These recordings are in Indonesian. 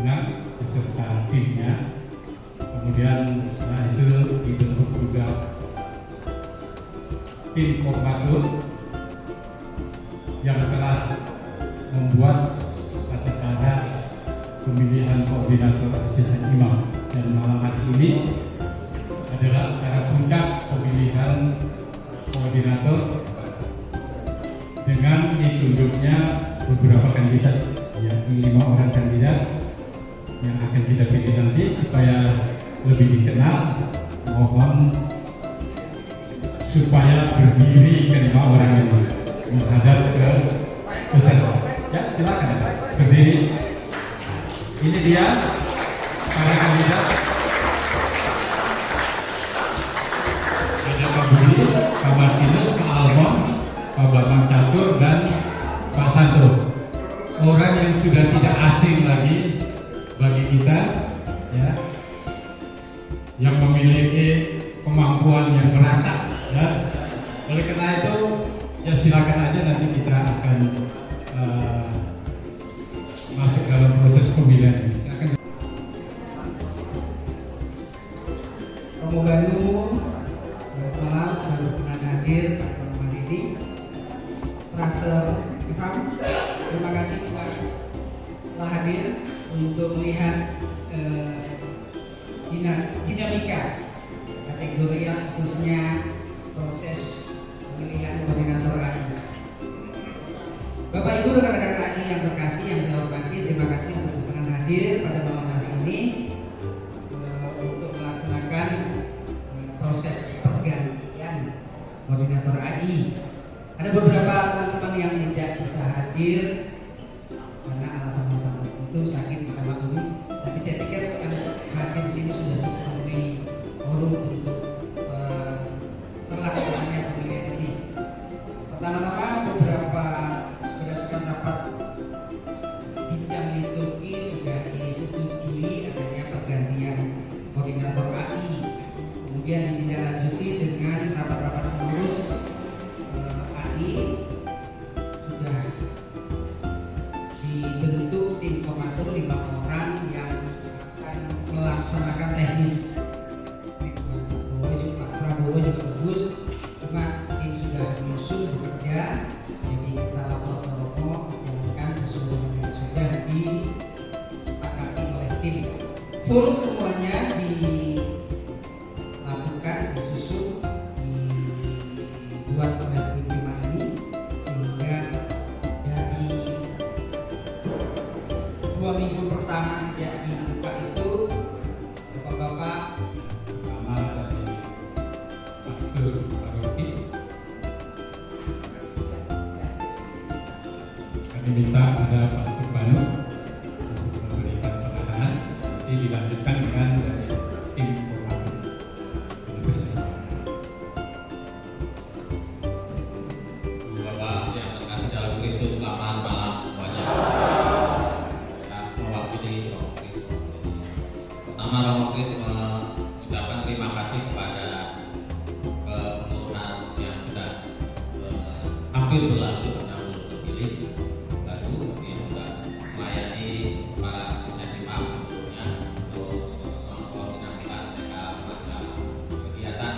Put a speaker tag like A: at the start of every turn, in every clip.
A: pimpinan beserta timnya. Kemudian setelah itu dibentuk juga tim koordinator yang telah membuat kata-kata pemilihan koordinator asisten imam. Dan malam hari ini adalah acara puncak pemilihan koordinator dengan ditunjuknya beberapa kandidat, yakni 5 orang kandidat yang akan kita pilih nanti. Supaya lebih dikenal, mohon supaya berdiri ke-5 orang ini menghadap ke peserta. Ya, silakan berdiri. Ini dia para kandidat. Ada Pak Budi, Pak Martinus, Pak Alfon, Pak Bambang Catur, dan Pak Santo. Orang yang sudah tidak asing lagi bagi kita, ya, yang memiliki kemampuan yang merata, ya. Oleh karena itu, ya silakan aja, nanti kita akan masuk dalam proses pemilihan ini. Silakan.
B: Romo Baru, malam sudah berkenan hadir pada malam hari ini. Frater Ifam, terima kasih telah hadir untuk melihat dinamika kategori khususnya proses pemilihan koordinator AI. Bapak Ibu rekan-rekan AI yang terkasih, yang saya hormati, terima kasih untuk berkenan hadir pada malam hari ini untuk melaksanakan proses pergantian koordinator AI. Ada beberapa teman-teman yang tidak bisa hadir karena alasan-alasan tertentu, sakit, kita maklumi. Tapi saya pikir yang hadir di sini sudah cukup memenuhi quorum untuk terlaksananya pemilihan ini. Pertama-tama, beberapa berdasarkan rapat bincang liturgi sudah disetujui adanya pergantian koordinator AI. Kemudian ditindaklanjuti dengan rapat-rapat pengurus AI. Sudah dibentuk tim koordinator 5 orang yang akan melaksanakan teknis. Pak Prabowo juga bagus, cuma tim sudah menyusun bekerja, jadi kita lapor ke Romo menjalankan sesuai dengan yang sudah disepakati oleh tim. Full semuanya dilakukan, disusun, dibuat oleh tim 5 ini, sehingga dari 2 minggu pertama sejak dibuka itu, Bapak-bapak
A: Pertama dari Pak Sur Paroki, kami minta ada Pak Surbanu untuk memberikan pengarahan. Nanti dilanjutkan dengan dari tim koordinator. Terima kasih.
C: Bapak yang terkasih dalam Kristus, selamat malam semuanya. Saya mewakili Romo Kris. Pertama, Romo Kris mengucapkan terima kasih kepada pengurus yang sudah hampir berlalu karena belum terpilih baru, yang sudah melayani para asisten imam sebelumnya untuk mengkoordinasikan mereka pada kegiatan.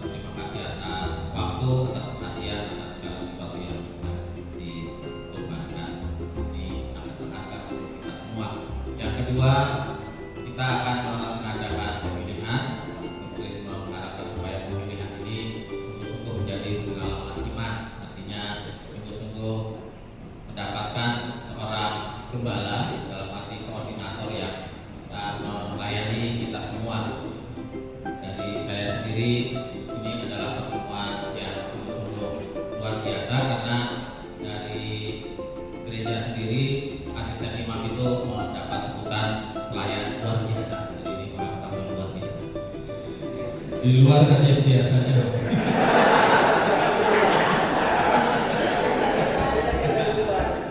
C: Terima kasih atas waktu, atas perhatian, atas segala sesuatu yang sudah dikorbankan. Ini sangat berharga untuk kita semua. Yang kedua, kita akan mengadakan pemilihan. Kris mengharapkan supaya pemilihan ini sungguh-sungguh menjadi pengalaman iman. Artinya sungguh-sungguh mendapatkan seorang gembala dalam arti koordinator yang bisa melayani kita semua. Dari saya sendiri, ini adalah pertemuan yang sungguh-sungguh luar biasa, karena dari gereja sendiri asisten imam itu mendapat sebutan pelayan luar biasa. Jadi ini sangat kami luar biasa.
D: Di luar dari biasanya.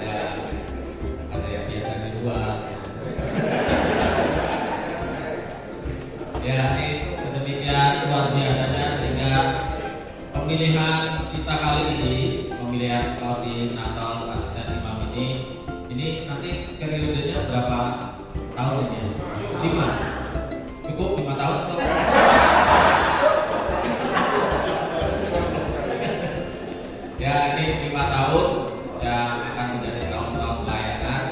C: Ya, ada yang biasa di luar. Ya, itu sedemikian luar biasanya sehingga pemilihan kita kali ini, pemilihan koordinator asisten imam ini nanti periodenya berapa tahun tahun ini ya. 5 cukup 5 tahun atau ya ini 5 tahun yang akan menjadi tahun-tahun pelayanan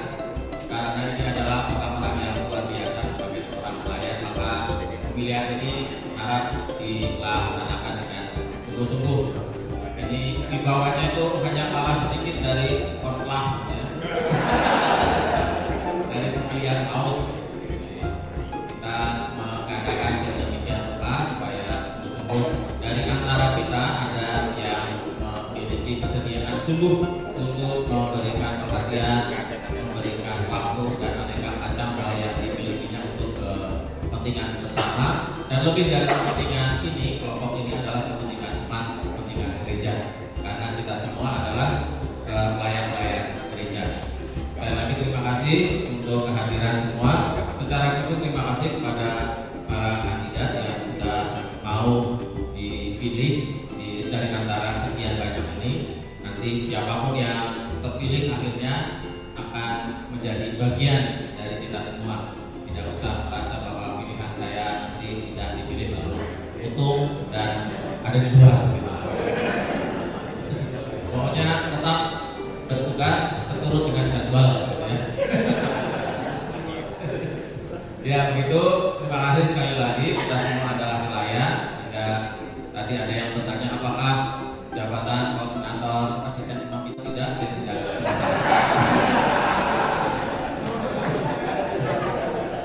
C: karena ini adalah pengalaman yang luar biasa sebagai seorang pelayan, maka pemilihan ini harap dilaksanakan dengan sungguh-sungguh. Ini himbauannya itu hanya kalah sedikit dari khotbah ya. Dari pemilihan paus. Kita mengadakan sedemikian rupa supaya sungguh-sungguh dari antara kita ada yang memiliki kesediaan sungguh untuk memberikan perhatian, memberikan waktu dan aneka macam hal yang dimilikinya untuk kepentingan bersama, dan lebih dari kepentingan ini, kelompok ini adalah kepentingan umat, kepentingan gereja, karena kita semua adalah pelayan-pelayan gereja. Sekali lagi terima kasih untuk kehadiran semua. Secara khusus terima kasih kepada para kandidat yang sudah mau dipilih dari antara sekian banyak ini. Nanti siapapun yang terpilih akhirnya akan menjadi bagian dari kita semua. Tidak usah merasa bahwa pilihan saya nanti tidak dipilih lalu untung dan ada di luar. Pokoknya tetap bertugas seturut dengan jadwal. Ya begitu, terima kasih sekali lagi. Kita semua adalah pelayan. Sehingga tadi ada yang bertanya apakah jabatan koordinator asisten imam itu tidak.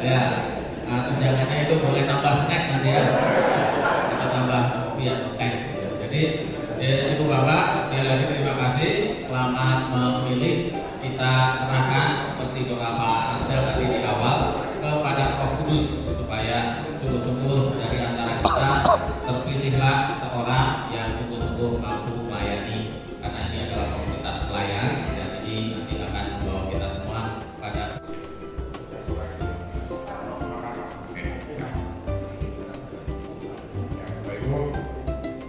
C: Ya, tunjangannya itu boleh nambah snack nanti ya. Kita tambah kopi atau teh. Jadi Ibu Bapak sekali lagi terima kasih. Selamat memilih. Kita serahkan seperti doa Pak Ansel tadi di awal kepada Roh Kudus supaya sungguh-sungguh dari antara kita terpilihlah seorang yang sungguh-sungguh mampu melayani, karena ini adalah komunitas pelayan dan ini nanti akan membawa kita semua pada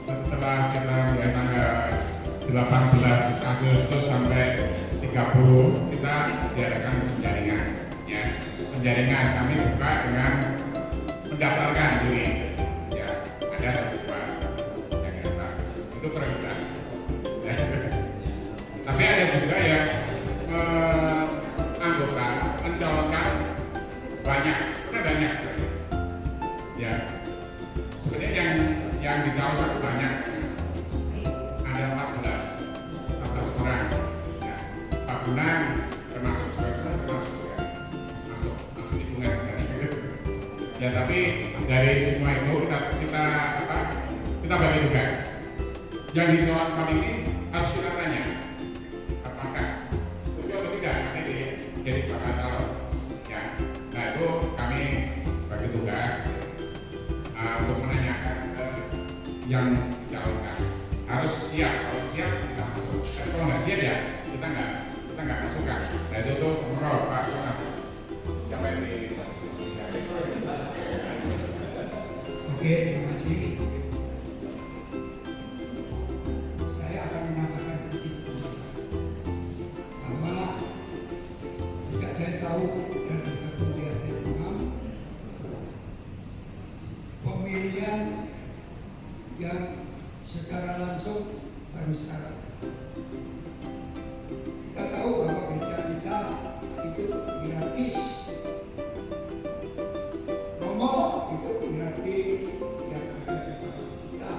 E: setelah kita mulai tanggal 18 Agustus sampai 30 kita diadakan penjaringan ya. Penjaringan kami buka dengan mendaftarkan diri ya, ada satu dua yang daftar itu prioritas ya. Tapi ada juga yang anggota mencalonkan banyak ya. Sebenarnya yang dicalonkan banyak, ada 14 orang ya. Pak Gunang termasuk juga termasuk ya, masuk lingkungan ya. Tapi dari semua itu kita bagi tugas. Yang dicalonkan kami ini harus kita tanya apakah setuju atau tidak nanti jadi bakal calon ya. Nah itu kami bagi tugas untuk menanyakan ke yang dicalonkan harus siap. Kalau siap kita masuk, tapi kalau nggak siap ya kita nggak masukkan. Nah itu tuh ngobrol Pak Sunat siapa yang di.
F: Oke, terima kasih. Saya akan menambahkan sedikit bahwa sejak saya tahu dan bergabung di asisten imam, pemilihan yang secara langsung baru sekarang. Kita tahu bahwa gereja kita itu hierarkis. Romo itu hierarki yang ada di bawah kita,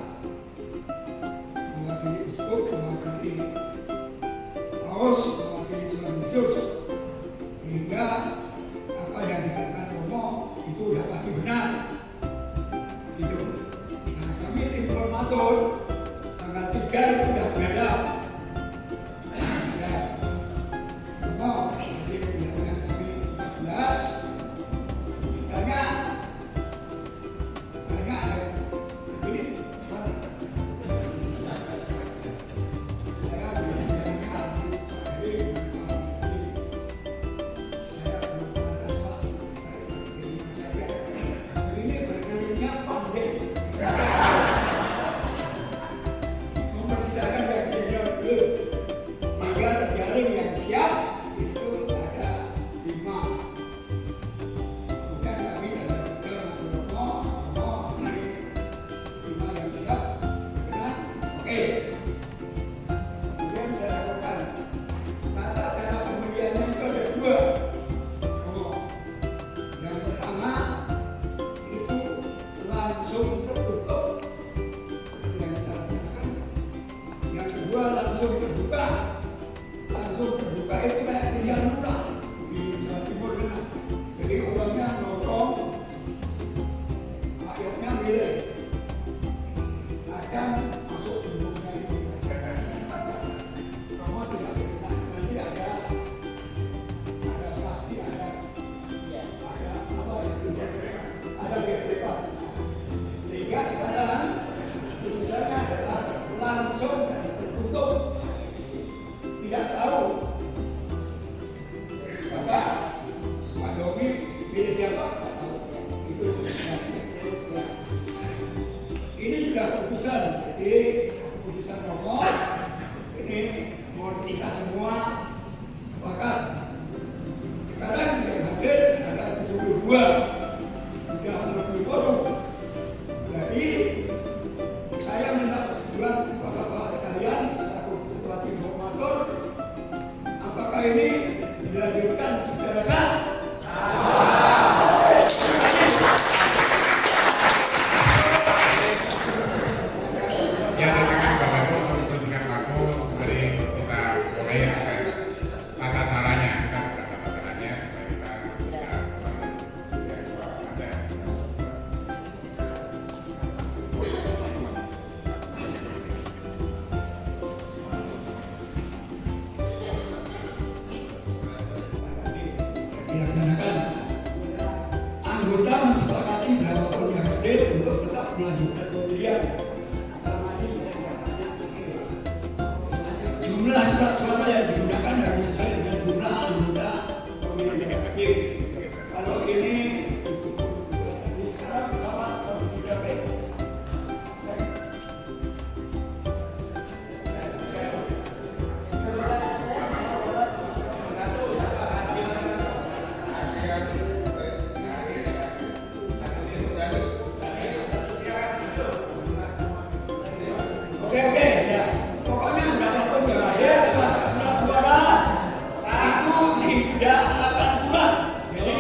F: mewakili uskup, mewakili paus, mewakili Tuhan Yesus, sehingga apa yang dikatakan Romo itu sudah pasti benar. Gitu. Nah kami di Formatur tanggal 3 itu sudah berada. Romo masih kebijakan kami 14. Ditanya ini saya biasanya saya belum pernah rasa ini berkelilingnya pandai. Mempersidang anggota mensepakati berapapun yang hadir untuk tetap melanjutkan pemilihan. Aklamasi bisa dikatakan jumlah surat suara yang digunakan harus sesuai dengan jumlah anggota pemilihan yang hadir. Kalau ini sekarang berapa kondisi DP? Oke, ya. Pokoknya berapapun yang ada surat suara itu tidak akan kurang. Jadi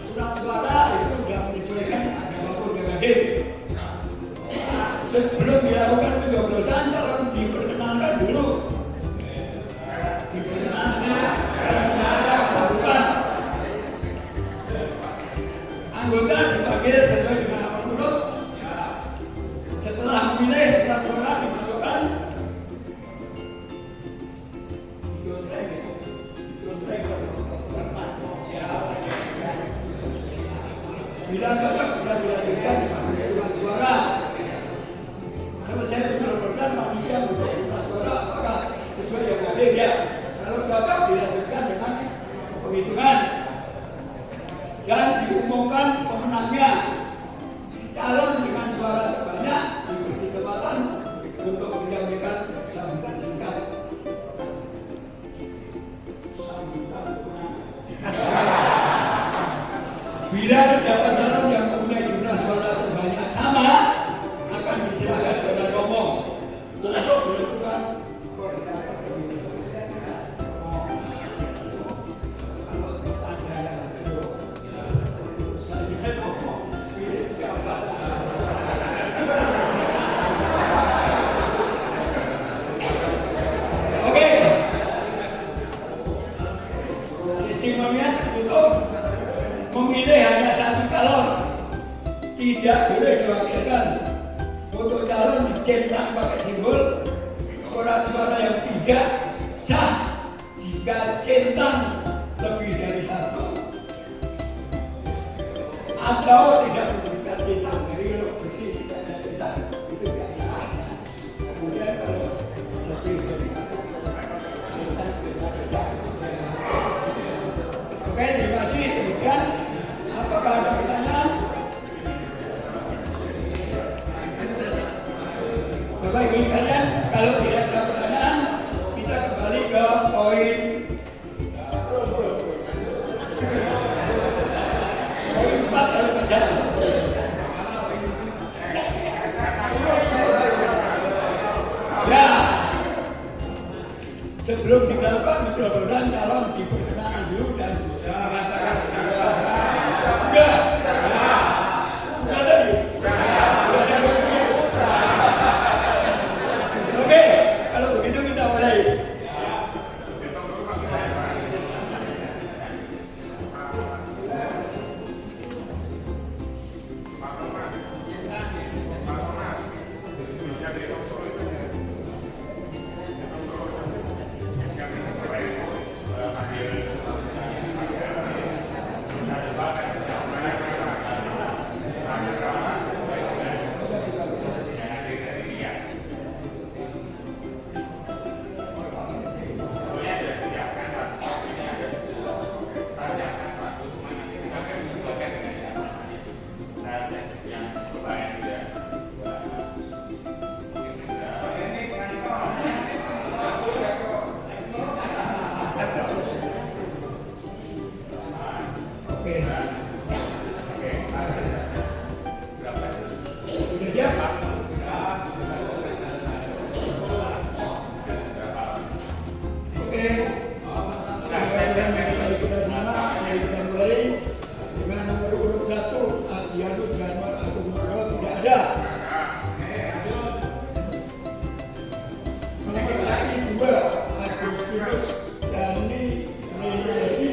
F: surat suara itu sudah menyesuaikan berapapun yang hadir. Sebelum dilakukan pencoblosan, calon diperkenalkan dulu. Diperkenalkan kesatuan. Anggota dipanggil sesuai dengan nomor urut. Setelah memilih surat suara dimasukkan bila cocok bisa dilanjutkan dengan surat suara. Selesai pencoblosan panitia untuk surat suara apakah sesuai yang hadir ya. Kalau cocok dilanjutkan dengan penghitungan dan diumumkan pemenangnya. Calon dengan suara terbanyak diberi kesempatan untuk menyampaikan sambutan singkat. Bila terdapat calon yang mempunyai jumlah suara terbanyak sama, akan diserahkan kepada Romo untuk dilakukan koordinator pemilihan. Kalau ada yang belum, saya ngomong pilih siapa. Oke, sistemnya tertutup. Memilih hanya satu calon, tidak boleh diwakilkan. Foto calon dicetak pakai simbol. Surat suara yang tidak sah jika centang lebih dari satu atau tidak memberikan centang. Jadi kalau bersih tidak ada centang itu tidak sah. Kemudian kalau lebih dari satu centang tidak. Oke, terima kasih. Demikian. Apakah ada pertanyaan? Bapak Ibu sekalian, kalau tidak ada pertanyaan, kita kembali ke poin 4 dari kerjaan. Ya, sebelum dilakukan pencoblosan, calon diperkenalkan dulu dan mengatakan kesimpulan. Oke, kalau begitu kita mulai. Sudah siap? Oke. Kita mulai dengan nomor urut 1, Adrianus Ganwar Agung Nugroho tidak ada. Nomor lagi 2, Agustinus Dani Nedi.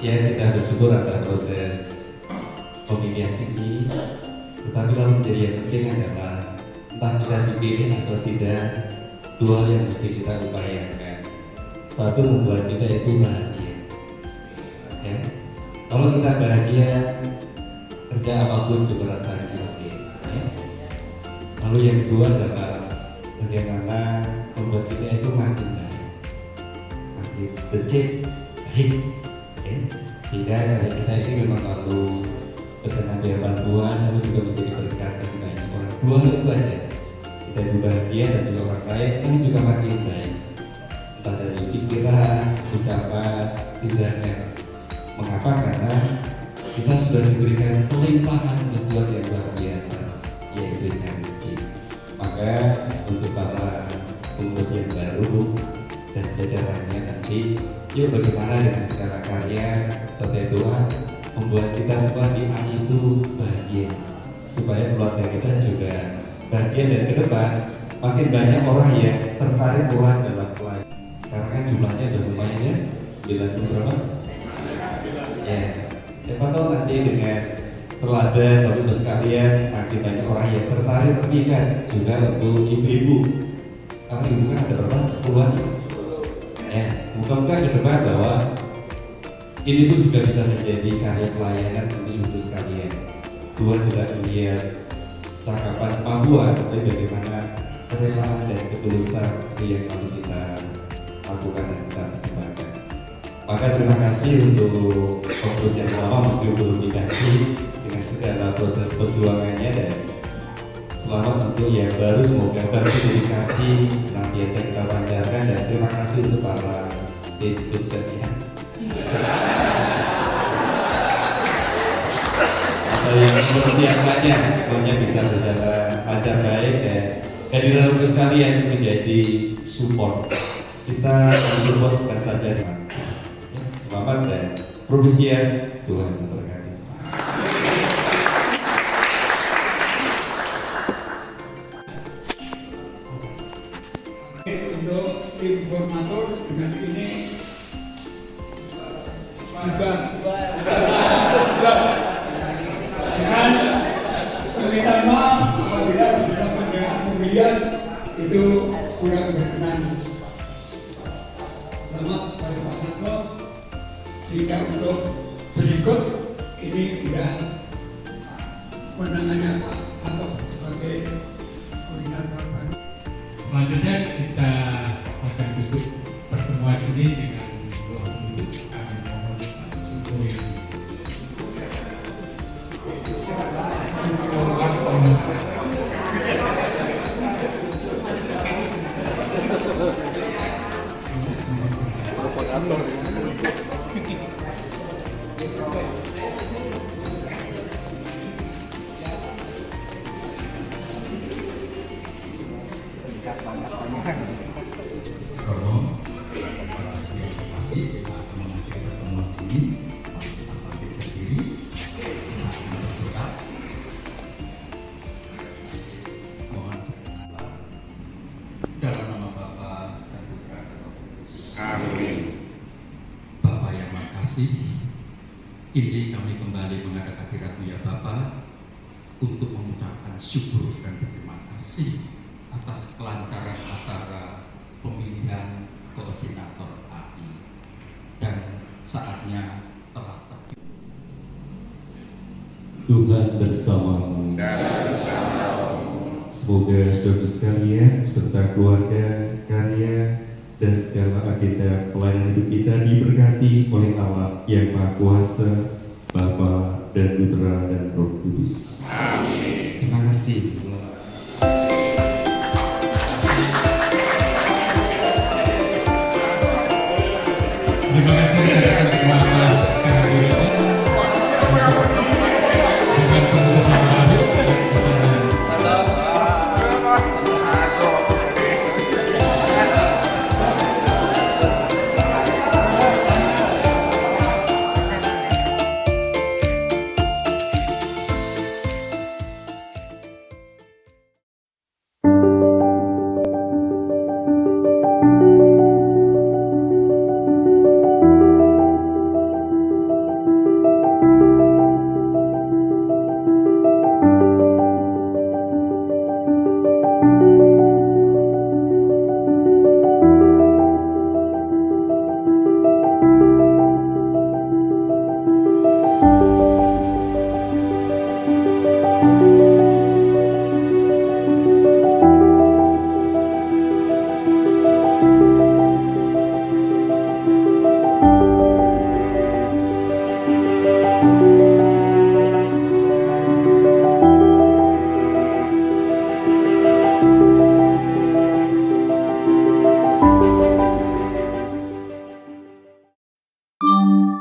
D: ya kita bersyukur atas proses pemilihan ini, tetapi lalu menjadi yang penting adalah entah kita dipilih atau tidak, dua yang mesti kita upayakan. Satu, membuat kita itu bahagia. Ya. Kalau kita bahagia, kerja apapun juga rasanya oke. Ya. Lalu yang kedua adalah bagaimana membuat kita itu makin baik, makin becek, baik. Ya. Sehingga kalau kita ini memang lalu berkenan biaya bantuan, lalu juga menjadi berkat bagi banyak orang. Dua hal itu aja. Kita itu bahagia dan juga orang lain, ini juga makin baik. Entah dari pikiran, ucapan, tindakan. Mengapa? Karena kita sudah diberikan pelimpahan kebutuhan yang luar biasa, yaitu rezeki. Maka untuk para pengurus yang baru dan jajarannya nanti, yuk bagaimana dengan segala karya serta Tuhan membuat kita semua di hari itu bahagia, supaya keluarga kita juga bahagia dan ke depan makin banyak orang yang tertarik pulang dalam pelayanan. Karena kan jumlahnya udah lumayan ya, 90 berapa? Ya, siapa tahu nanti dengan teladan Bapak-Ibu sekalian makin banyak orang yang tertarik, tapi kan juga untuk ibu-ibu. Karena ibu kan ada berapa? 10-an ya. Muka-muka ke depan bahwa ini tuh juga bisa menjadi karya pelayanan untuk ibu sekalian. Tuhan tidak melihat cakapan kemampuan, tapi bagaimana kerelaan dan ketulusan itu yang perlu kita lakukan dan kita persembahkan. Maka terima kasih untuk fokus yang lama meski belum dikasih dengan segala proses perjuangannya, dan selamat untuk yang baru, semoga berkomunikasi senantiasa kita panjangkan, dan terima kasih untuk para tim suksesnya. Atau yang seperti yang lainnya, semuanya bisa berjalan lancar baik, dan kehadiran Bapak sekalian menjadi support. Kita support bukan saja selamat dan provisian, Tuhan memberkati.
F: Untuk informator dengan ini juga dengan permintaan maaf apabila dalam pemilihan itu kurang berkenan. Selamat pada Pak Santo, sehingga untuk berikut ini tidak kewenangannya Pak Santo sebagai koordinator baru.
A: Selanjutnya kita akan tutup pertemuan ini dengan doa penutup. Kami mohon syukur yang Romo, terima kasih kita akan memulai pertemuan ini. Tanpa berdiri, berdoa. Mohon dalam nama Bapa dan Putra dan Roh Kudus.
E: Amin.
A: Bapa yang makasih, ini kami kembali menghadap hadirat-Mu ya Bapa, untuk mengucapkan syukur dan berterima kasih atas kelancaran acara pemilihan koordinator AI, dan saatnya telah tepat.
D: Tuhan bersamamu. Semoga saudara sekalian serta keluarga, karya, dan segala agenda pelayanan hidup kita diberkati oleh Allah yang Maha Kuasa, Bapa dan Putra dan Roh Kudus. Amin. Terima kasih.
A: Terima kasih rekan-rekan keluarga sekarang ini. Dengan pengurus yang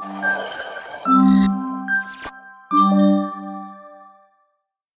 G: Thank